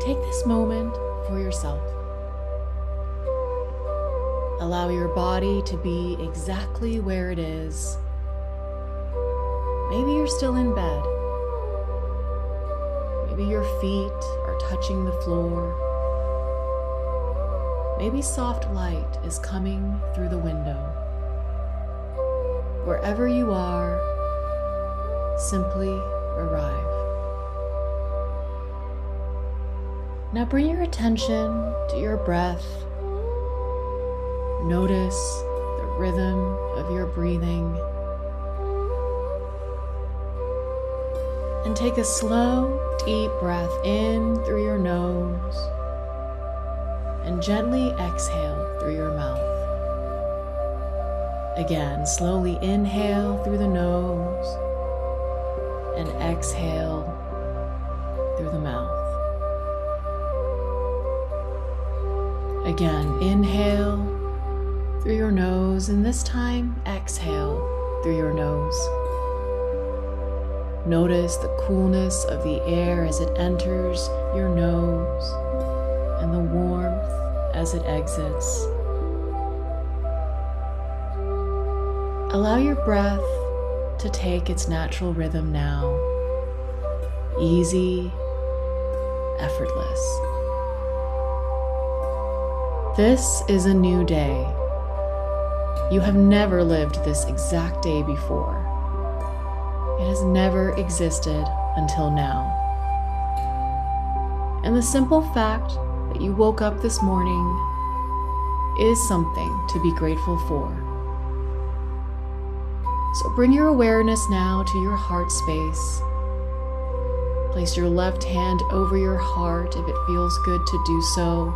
Take this moment for yourself. Allow your body to be exactly where it is. Maybe you're still in bed. Maybe your feet are touching the floor. Maybe soft light is coming through the window. Wherever you are, simply arrive. Now bring your attention to your breath. Notice the rhythm of your breathing. And take a slow, deep breath in through your nose and gently exhale through your mouth. Again, slowly inhale through the nose and exhale through the mouth. Again, inhale through your nose, and this time exhale through your nose. Notice the coolness of the air as it enters your nose and the warmth as it exits. Allow your breath to take its natural rhythm now. Easy, effortless. This is a new day. You have never lived this exact day before. It has never existed until now. And the simple fact that you woke up this morning is something to be grateful for. So bring your awareness now to your heart space. Place your left hand over your heart if it feels good to do so.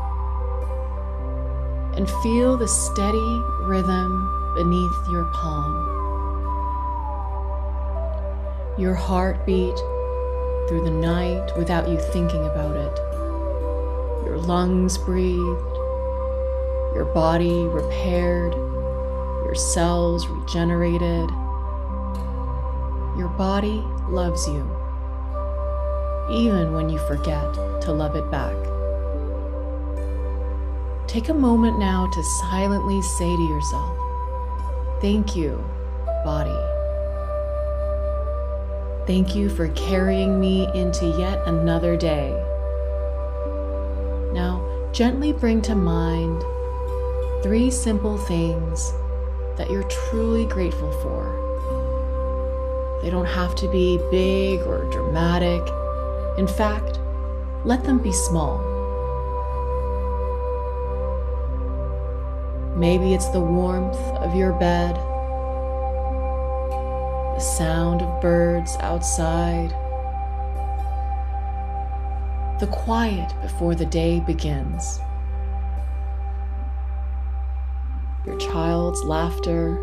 And feel the steady rhythm beneath your palm. Your heartbeat through the night without you thinking about it. Your lungs breathed, your body repaired, your cells regenerated. Your body loves you, even when you forget to love it back. Take a moment now to silently say to yourself, "Thank you, body. Thank you for carrying me into yet another day." Now, gently bring to mind 3 simple things that you're truly grateful for. They don't have to be big or dramatic. In fact, let them be small. Maybe it's the warmth of your bed, the sound of birds outside, the quiet before the day begins, your child's laughter,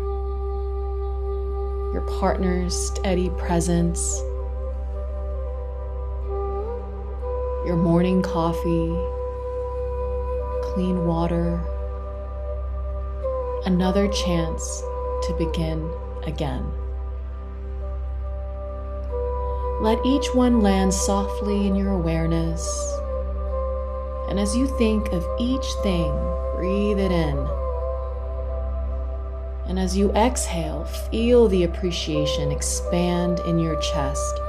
your partner's steady presence, your morning coffee, clean water, another chance to begin again. Let each one land softly in your awareness, and as you think of each thing, breathe it in. And as you exhale, feel the appreciation expand in your chest.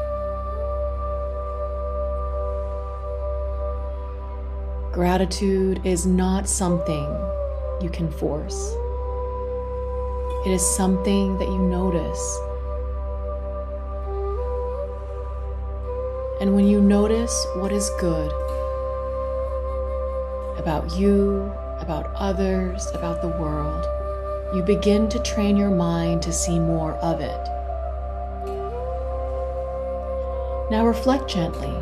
Gratitude is not something you can force. It is something that you notice. And when you notice what is good about you, about others, about the world, you begin to train your mind to see more of it. Now reflect gently.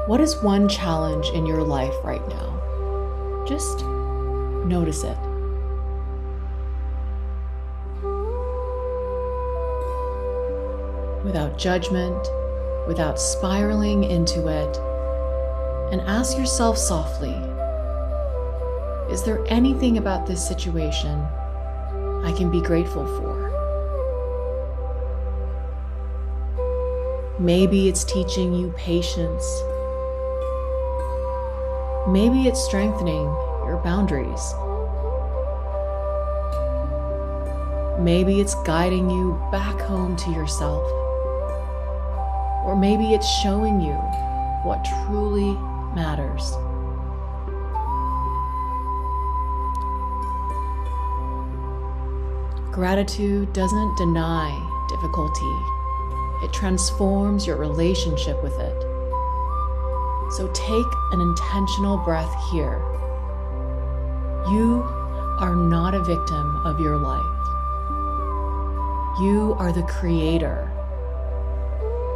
What is one challenge in your life right now? Just notice it. Without judgment, without spiraling into it, and ask yourself softly, is there anything about this situation I can be grateful for? Maybe it's teaching you patience. Maybe it's strengthening your boundaries. Maybe it's guiding you back home to yourself. Or maybe it's showing you what truly matters. Gratitude doesn't deny difficulty. It transforms your relationship with it. So take an intentional breath here. You are not a victim of your life. You are the creator,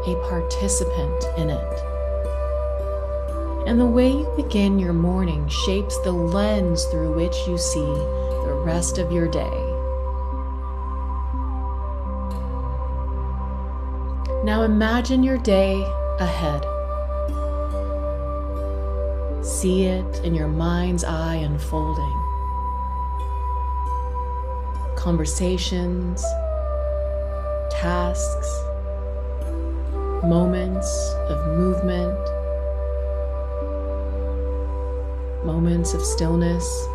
a participant in it. And the way you begin your morning shapes the lens through which you see the rest of your day. Now imagine your day ahead. See it in your mind's eye unfolding. Conversations, tasks, moments of movement, moments of stillness.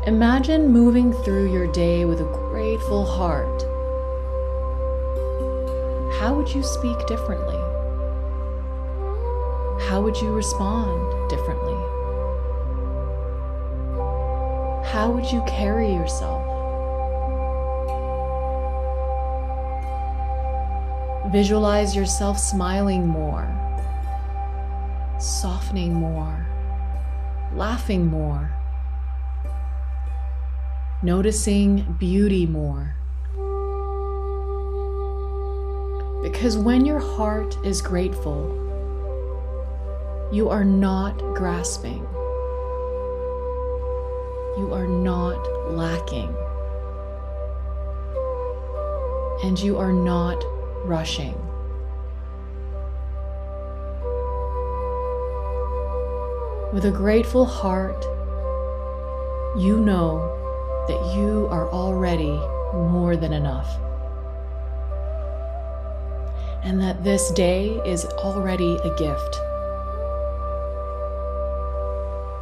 Imagine moving through your day with a grateful heart. How would you speak differently? How would you respond differently? How would you carry yourself? Visualize yourself smiling more, softening more, laughing more, noticing beauty more. Because when your heart is grateful, you are not grasping. You are not lacking. And you are not rushing. With a grateful heart, you know that you are already more than enough. And that this day is already a gift.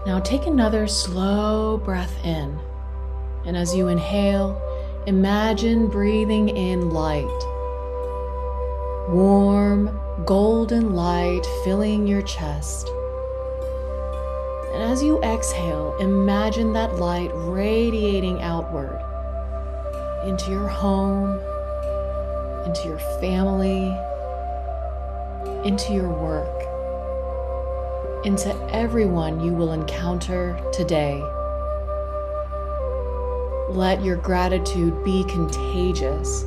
Now take another slow breath in, and as you inhale, imagine breathing in light. Warm, golden light filling your chest. And as you exhale, imagine that light radiating outward into your home, into your family, into your work, into everyone you will encounter today. Let your gratitude be contagious.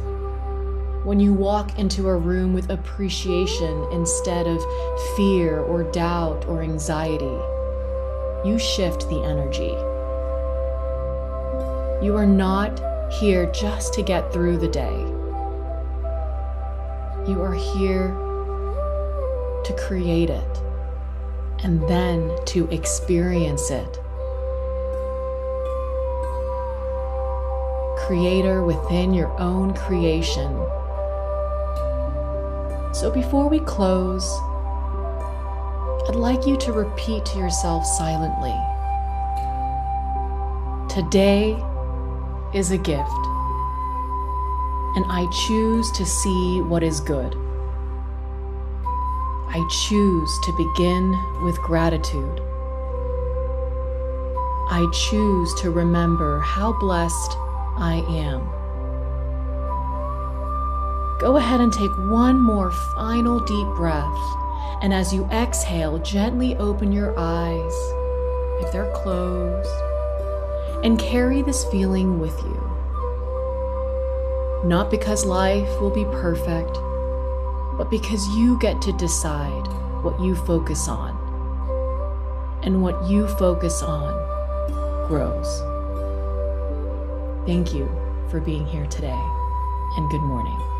When you walk into a room with appreciation instead of fear or doubt or anxiety, you shift the energy. You are not here just to get through the day. You are here to create it and then to experience it. Creator within your own creation. So before we close, I'd like you to repeat to yourself silently. Today is a gift, and I choose to see what is good. I choose to begin with gratitude. I choose to remember how blessed I am. Go ahead and take one more final deep breath, and as you exhale, gently open your eyes, if they're closed, and carry this feeling with you. Not because life will be perfect, but because you get to decide what you focus on. And what you focus on grows. Thank you for being here today, and good morning.